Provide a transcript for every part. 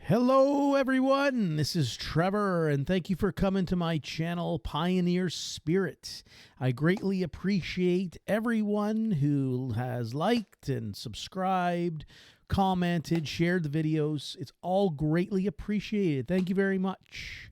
Hello, everyone. This is Trevor, and thank you for coming to my channel, Pioneer Spirit. I greatly appreciate everyone who has liked and subscribed, commented, shared the videos. It's all greatly appreciated. Thank you very much.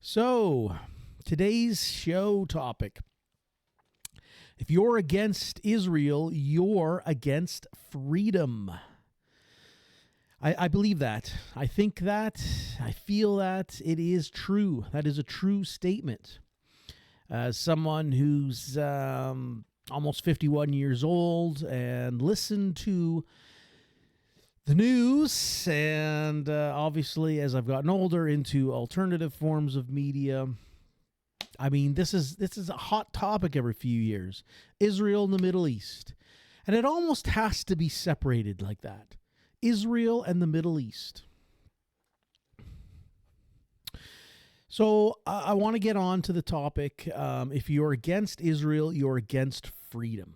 So, today's show topic. If you're against Israel, you're against freedom. I believe that. I think that. I feel that it is true. That is a true statement. As someone who's almost 51 years old and listened to the news, and obviously as I've gotten older into alternative forms of media, I mean, this is a hot topic every few years. Israel and the Middle East. And it almost has to be separated like that. Israel and the Middle East. So I want to get on to the topic. If you're against Israel, you're against freedom.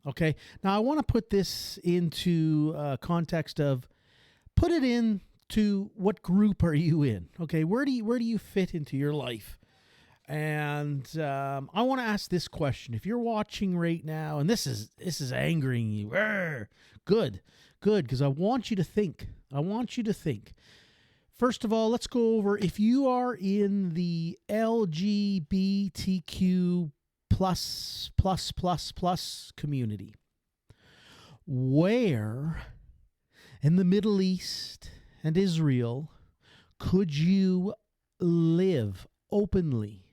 Okay. Now I want to put this into context of, put it into what group are you in? Okay. Where do you fit into your life? And I want to ask this question. If you're watching right now, and this is angering you, good, because I want you to think. First of all, let's go over, if you are in the LGBTQ plus community, where in the Middle East and Israel could you live openly?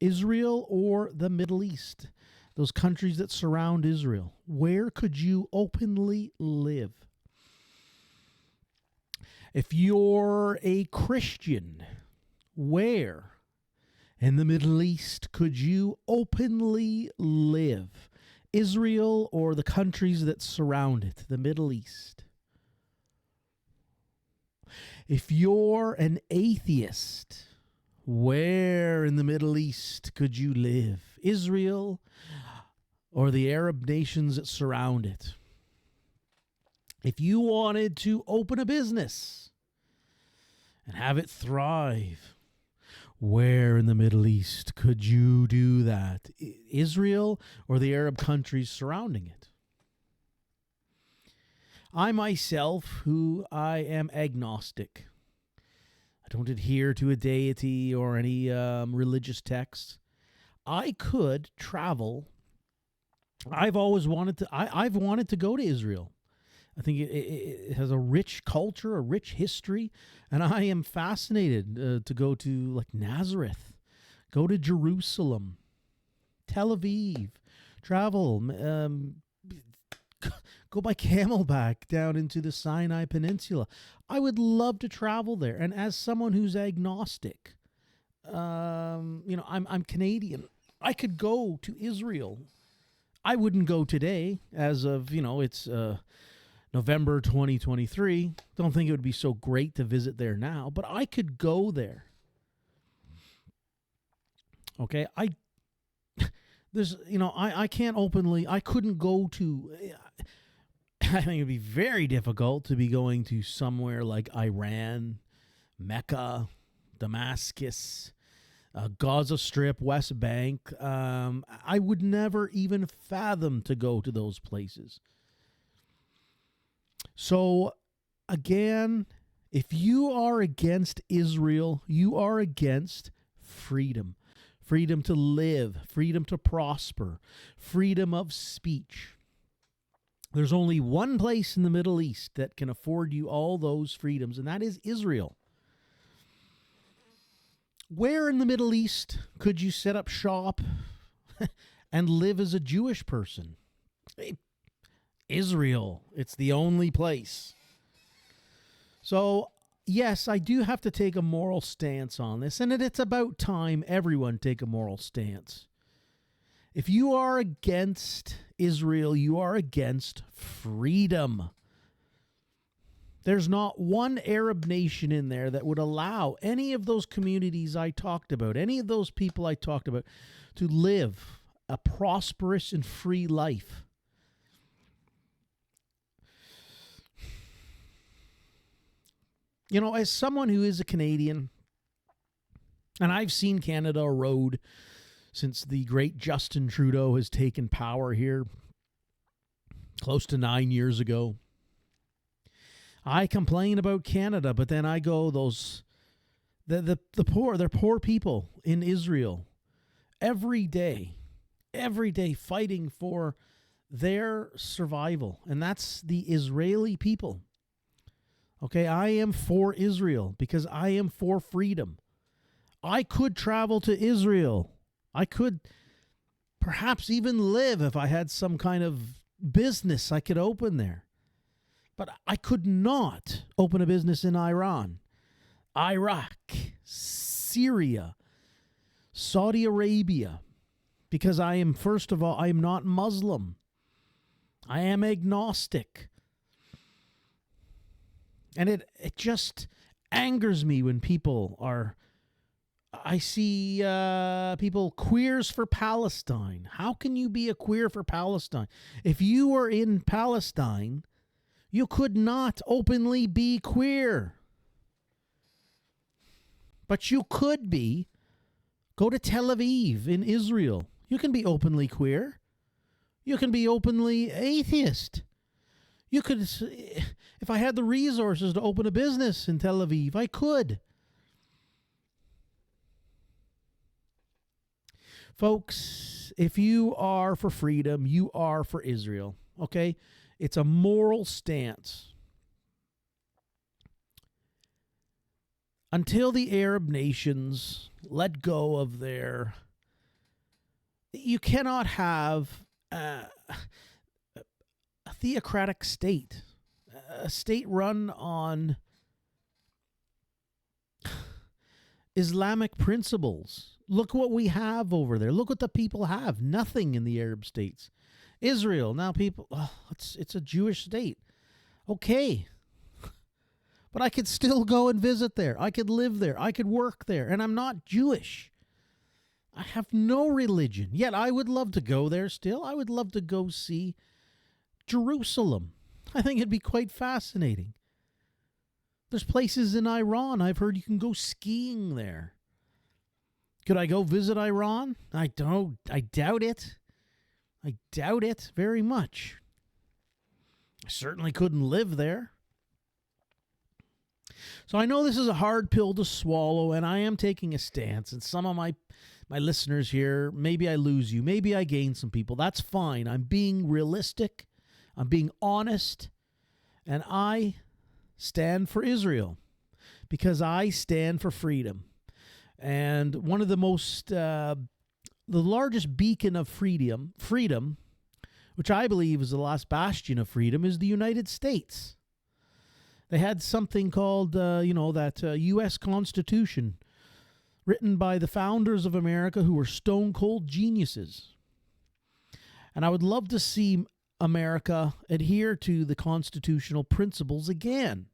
Israel or the Middle East, those countries that surround Israel, where could you openly live? If you're a Christian, where in the Middle East could you openly live? Israel or the countries that surround it, the Middle East. If you're an atheist, where in the Middle East could you live? Israel or the Arab nations that surround it? If you wanted to open a business and have it thrive, where in the Middle East could you do that? Israel or the Arab countries surrounding it? I myself, who I am agnostic, I don't adhere to a deity or any religious texts, I could travel. I've always wanted to. I've wanted to go to Israel. I think it has a rich culture, a rich history, and I am fascinated to go to like Nazareth, go to Jerusalem, Tel Aviv, travel, go by camelback down into the Sinai Peninsula. I would love to travel there. And as someone who's agnostic, I'm Canadian. I could go to Israel. I wouldn't go today, as of, it's November 2023. Don't think it would be so great to visit there now, but I could go there. Okay, I can't openly, I couldn't go to, I think it'd be very difficult to be going to somewhere like Iran, Mecca, Damascus, Gaza Strip, West Bank. I would never even fathom to go to those places. So, again, if you are against Israel, you are against freedom. Freedom to live, freedom to prosper, freedom of speech. There's only one place in the Middle East that can afford you all those freedoms, and that is Israel. Where in the Middle East could you set up shop and live as a Jewish person? Israel. It's the only place. So, yes, I do have to take a moral stance on this, and it's about time everyone take a moral stance. If you are against Israel, you are against freedom. There's not one Arab nation in there that would allow any of those communities I talked about, any of those people I talked about, to live a prosperous and free life. As someone who is a Canadian, and I've seen Canada erode since the great Justin Trudeau has taken power here close to 9 years ago. I complain about Canada, but then I go, the poor, they're poor people in Israel every day fighting for their survival. And that's the Israeli people. Okay, I am for Israel because I am for freedom. I could travel to Israel. I could perhaps even live if I had some kind of business I could open there. But I could not open a business in Iran, Iraq, Syria, Saudi Arabia, because I am, first of all, I am not Muslim. I am agnostic. And it just angers me when people are, I see people, queers for Palestine. How can you be a queer for Palestine? If you were in Palestine, you could not openly be queer. But you could be. Go to Tel Aviv in Israel. You can be openly queer. You can be openly atheist. You could, if I had the resources to open a business in Tel Aviv, I could. Folks, if you are for freedom, you are for Israel, okay? It's a moral stance. Until the Arab nations let go of their... You cannot have a theocratic state, a state run on Islamic principles. Look what we have over there. Look what the people have. Nothing in the Arab states. Israel, now people, it's a Jewish state. Okay. But I could still go and visit there. I could live there. I could work there. And I'm not Jewish. I have no religion. Yet I would love to go there still. I would love to go see Jerusalem. I think it'd be quite fascinating. There's places in Iran I've heard you can go skiing there. Could I go visit Iran? I doubt it. I doubt it very much. I certainly couldn't live there. So I know this is a hard pill to swallow, and I am taking a stance. And some of my listeners here, maybe I lose you. Maybe I gain some people. That's fine. I'm being realistic. I'm being honest. And I stand for Israel because I stand for freedom. And one of the most, the largest beacon of freedom, which I believe is the last bastion of freedom, is the United States. They had something called, that U.S. Constitution, written by the founders of America who were stone cold geniuses. And I would love to see America adhere to the constitutional principles again.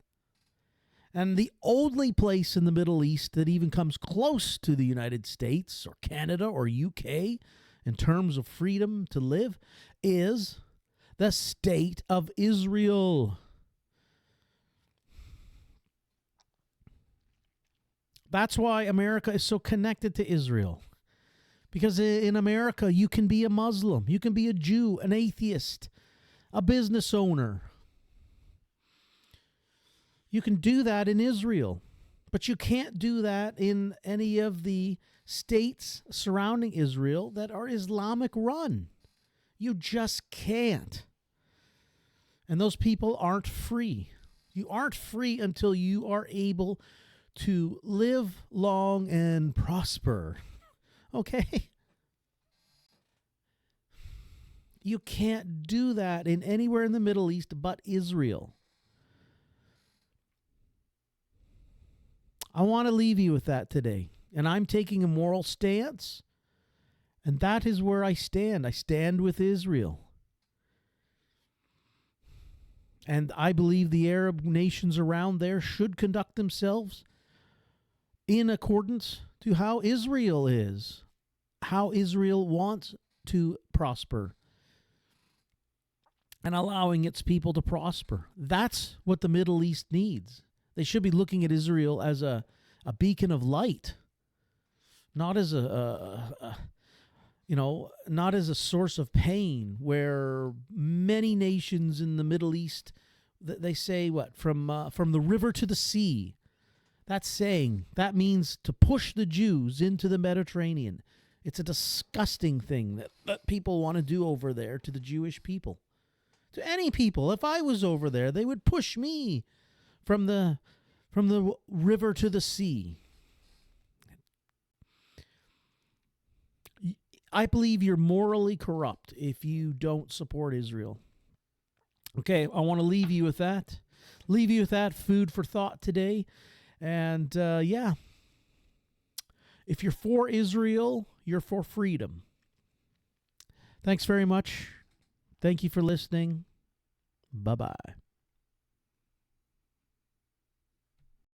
And the only place in the Middle East that even comes close to the United States or Canada or UK in terms of freedom to live is the state of Israel. That's why America is so connected to Israel. Because in America, you can be a Muslim, you can be a Jew, an atheist, a business owner. You can do that in Israel, but you can't do that in any of the states surrounding Israel that are Islamic run. You just can't. And those people aren't free. You aren't free until you are able to live long and prosper. Okay? You can't do that in anywhere in the Middle East but Israel. I want to leave you with that today. And I'm taking a moral stance. And that is where I stand. I stand with Israel. And I believe the Arab nations around there should conduct themselves in accordance to how Israel is, how Israel wants to prosper, and allowing its people to prosper. That's what the Middle East needs. They should be looking at Israel as a beacon of light, not as not as a source of pain, where many nations in the Middle East, they say what, from the river to the sea. That means to push the Jews into the Mediterranean. It's a disgusting thing that people want to do over there to the Jewish people. To any people. If I was over there, they would push me from the river to the sea. I believe you're morally corrupt if you don't support Israel. Okay, I want to leave you with that. Leave you with that food for thought today. And yeah, if you're for Israel, you're for freedom. Thanks very much. Thank you for listening. Bye-bye.